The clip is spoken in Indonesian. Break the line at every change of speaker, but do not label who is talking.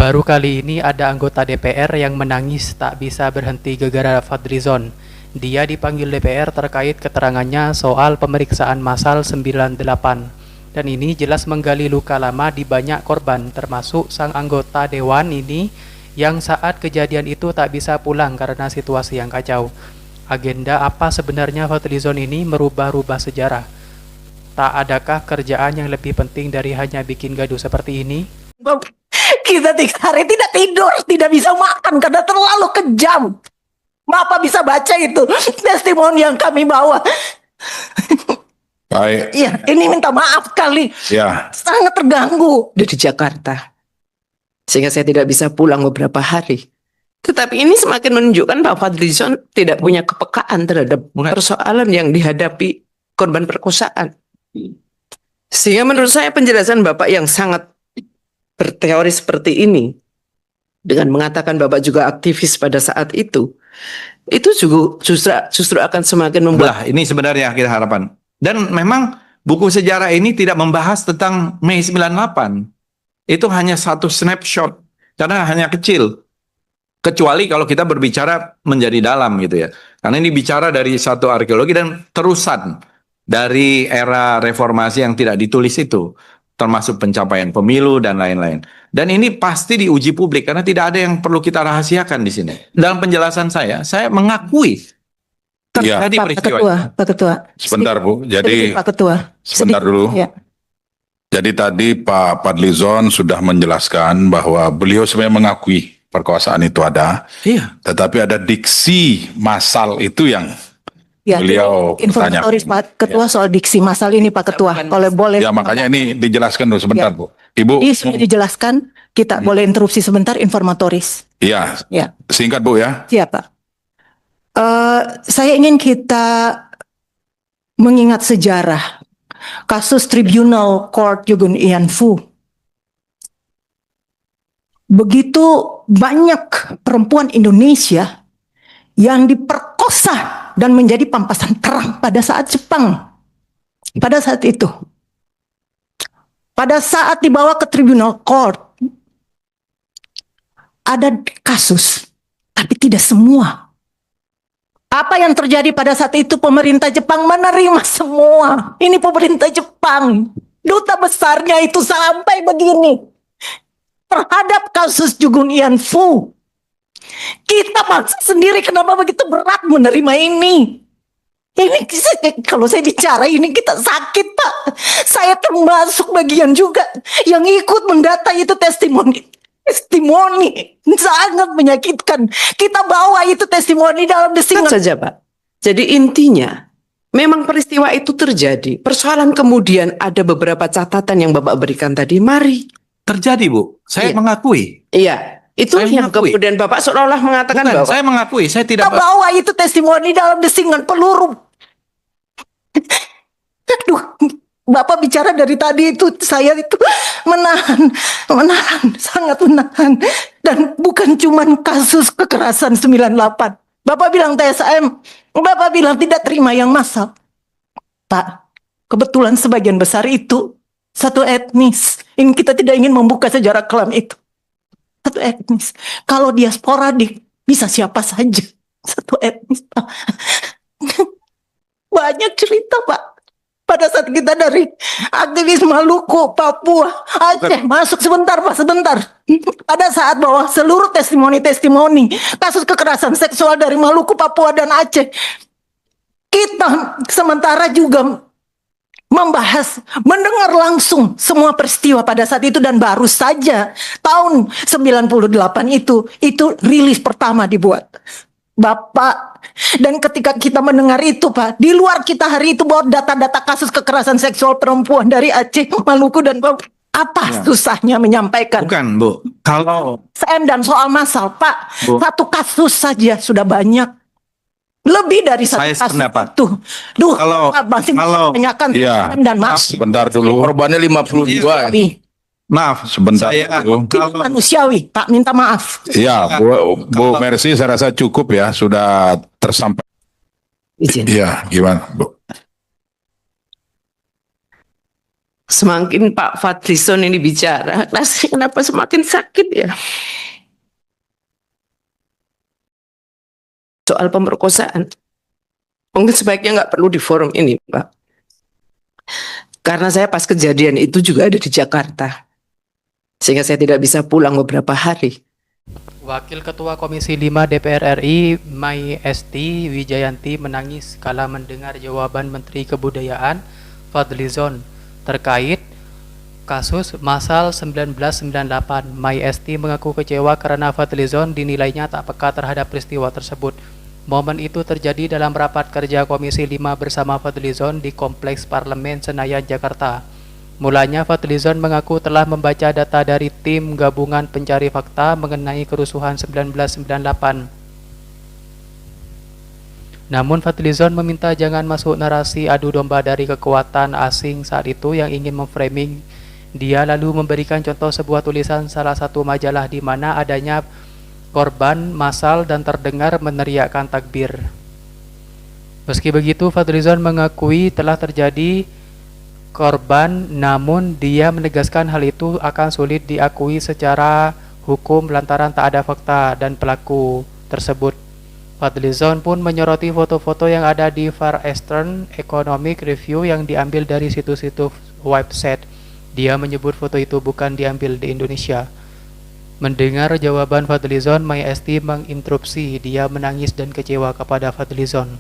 Baru kali ini ada anggota DPR yang menangis tak bisa berhenti gara-gara Fadlizon. Dia dipanggil DPR terkait keterangannya soal pemeriksaan massal 98. Dan ini jelas menggali luka lama di banyak korban, termasuk sang anggota dewan ini yang saat kejadian itu tak bisa pulang karena situasi yang kacau. Agenda apa sebenarnya Fadlizon ini merubah-rubah sejarah? Tak adakah kerjaan yang lebih penting dari hanya bikin gaduh seperti ini?
Kita 3 hari tidak tidur, tidak bisa makan karena terlalu kejam. Bapak bisa baca itu testimoni yang kami bawa.
Baik.
Iya, ini minta maaf kali.
Ya.
Sangat terganggu di Jakarta. Sehingga saya tidak bisa pulang beberapa hari. Tetapi ini semakin menunjukkan bahwa Fadlizon tidak punya kepekaan terhadap persoalan yang dihadapi korban perkosaan. Sehingga menurut saya penjelasan Bapak yang sangat berteori seperti ini, dengan mengatakan Bapak juga aktivis pada saat itu juga justru akan semakin membuat.
Ini sebenarnya kita harapan. Dan memang buku sejarah ini tidak membahas tentang Mei 98. Itu hanya satu snapshot, karena hanya kecil. Kecuali kalau kita berbicara menjadi dalam gitu ya. Karena ini bicara dari satu arkeologi dan terusan dari era reformasi yang tidak ditulis itu, termasuk pencapaian pemilu dan lain-lain. Dan ini pasti diuji publik karena tidak ada yang perlu kita rahasiakan di sini. Dalam penjelasan saya mengakui terjadi peristiwa.
Pak Ketua.
Sebentar Bu, jadi
Pak Ketua.
sebentar dulu.
Ya.
Jadi tadi Pak Fadlizon sudah menjelaskan bahwa beliau sebenarnya mengakui perkosaan itu ada,
Iya.
tetapi ada diksi massal itu yang
Ya,
beliau
informatoris Pak Ketua soal diksi massal ini Pak Ketua. Kalau boleh.
ya makanya ini dijelaskan dulu sebentar Bu. Ibu,
Ini sudah dijelaskan, kita boleh interupsi sebentar informatoris.
ya
Ya,
singkat Bu ya.
siapa? Saya ingin kita mengingat sejarah kasus Tribunal Court Yugun Ian Fu. Begitu banyak perempuan Indonesia yang diperkosa dan menjadi pampasan perang pada saat Jepang. Pada saat itu. Pada saat dibawa ke Tribunal Court, ada kasus, tapi tidak semua. Apa yang terjadi pada saat itu, pemerintah Jepang menerima semua. Ini pemerintah Jepang. Duta besarnya itu sampai begini. Terhadap kasus Yugun Ian Fu. Kita bangsa sendiri kenapa begitu berat menerima ini? Ini kalau saya bicara ini kita sakit Pak. Saya termasuk bagian juga yang ikut mendata itu testimoni sangat menyakitkan. Kita bawa itu testimoni dalam desingan saja Pak. Jadi intinya memang peristiwa itu terjadi. Persoalan kemudian ada beberapa catatan yang Bapak berikan tadi. Mari.
Terjadi Bu, saya mengakui.
Iya. Itu
Saya
yang
mengakui.
kemudian Bapak seolah-olah mengatakan
Bukan,
bahwa
saya mengakui, saya tidak.
kita bawa itu testimoni dalam desingan peluru. Aduh, Bapak bicara dari tadi itu saya itu menahan, sangat menahan. Dan bukan cuman kasus kekerasan 98. Bapak bilang TSM, Bapak bilang tidak terima yang massal. Pak, kebetulan sebagian besar itu satu etnis. Ini kita tidak ingin membuka sejarah kelam itu. Satu etnis. Kalau dia sporadik, bisa siapa saja. Satu etnis, Pak. Banyak cerita, Pak. Pada saat kita dari aktivis Maluku, Papua, Aceh, masuk sebentar, Pak, sebentar. Pada saat bahwa seluruh testimoni kasus kekerasan seksual dari Maluku, Papua, dan Aceh, kita sementara juga membahas, mendengar langsung semua peristiwa pada saat itu. Dan baru saja tahun 98 itu rilis pertama dibuat Bapak. Dan ketika kita mendengar itu Pak, di luar kita hari itu bawa data-data kasus kekerasan seksual perempuan dari Aceh, Maluku, dan Papua. Apa susahnya menyampaikan?
Bukan Bu, kalau
SM dan soal massal Pak,
Bu.
satu kasus saja sudah banyak. Lebih dari satu
Saya
kasus
sependapat.
itu. Duh,
Kalau-
masih
kalau-
tanyakan
Iya.
SM dan massal.
Sebentar dulu.
Korbannya 52.
maaf,
Sebentar
saya
dulu.
kalau
Manusiawi, Pak, minta maaf.
Ya, Bu Mercy saya rasa cukup ya, sudah tersampaikan.
Izin.
Iya, gimana Bu?
Semakin Pak Fadlizon ini bicara, rasanya kenapa semakin sakit ya? Soal pemerkosaan. Mungkin sebaiknya nggak perlu di forum ini, Pak. Karena saya pas kejadian itu juga ada di Jakarta. Sehingga saya tidak bisa pulang beberapa hari.
Wakil Ketua Komisi 5 DPR RI, Mai Esti Wijayanti menangis kala mendengar jawaban Menteri Kebudayaan Fadlizon terkait kasus Masal 1998. Mai Esti mengaku kecewa karena Fadlizon dinilainya tak peka terhadap peristiwa tersebut. Momen itu terjadi dalam rapat kerja Komisi 5 bersama Fadlizon di Kompleks Parlemen Senayan, Jakarta. Mulanya Fadlizon mengaku telah membaca data dari tim gabungan pencari fakta mengenai kerusuhan 1998. Namun Fadlizon meminta jangan masuk narasi adu domba dari kekuatan asing saat itu yang ingin memframing. Dia lalu memberikan contoh sebuah tulisan salah satu majalah di mana adanya korban massal dan terdengar meneriakkan takbir. Meski begitu, Fadlizon mengakui telah terjadi korban, namun dia menegaskan hal itu akan sulit diakui secara hukum lantaran tak ada fakta dan pelaku tersebut. Fadlizon pun menyoroti foto-foto yang ada di Far Eastern Economic Review yang diambil dari situs-situs website. Dia menyebut foto itu bukan diambil di Indonesia. Mendengar jawaban Fadlizon, Mai Esti menginterupsi. Dia menangis dan kecewa kepada Fadlizon.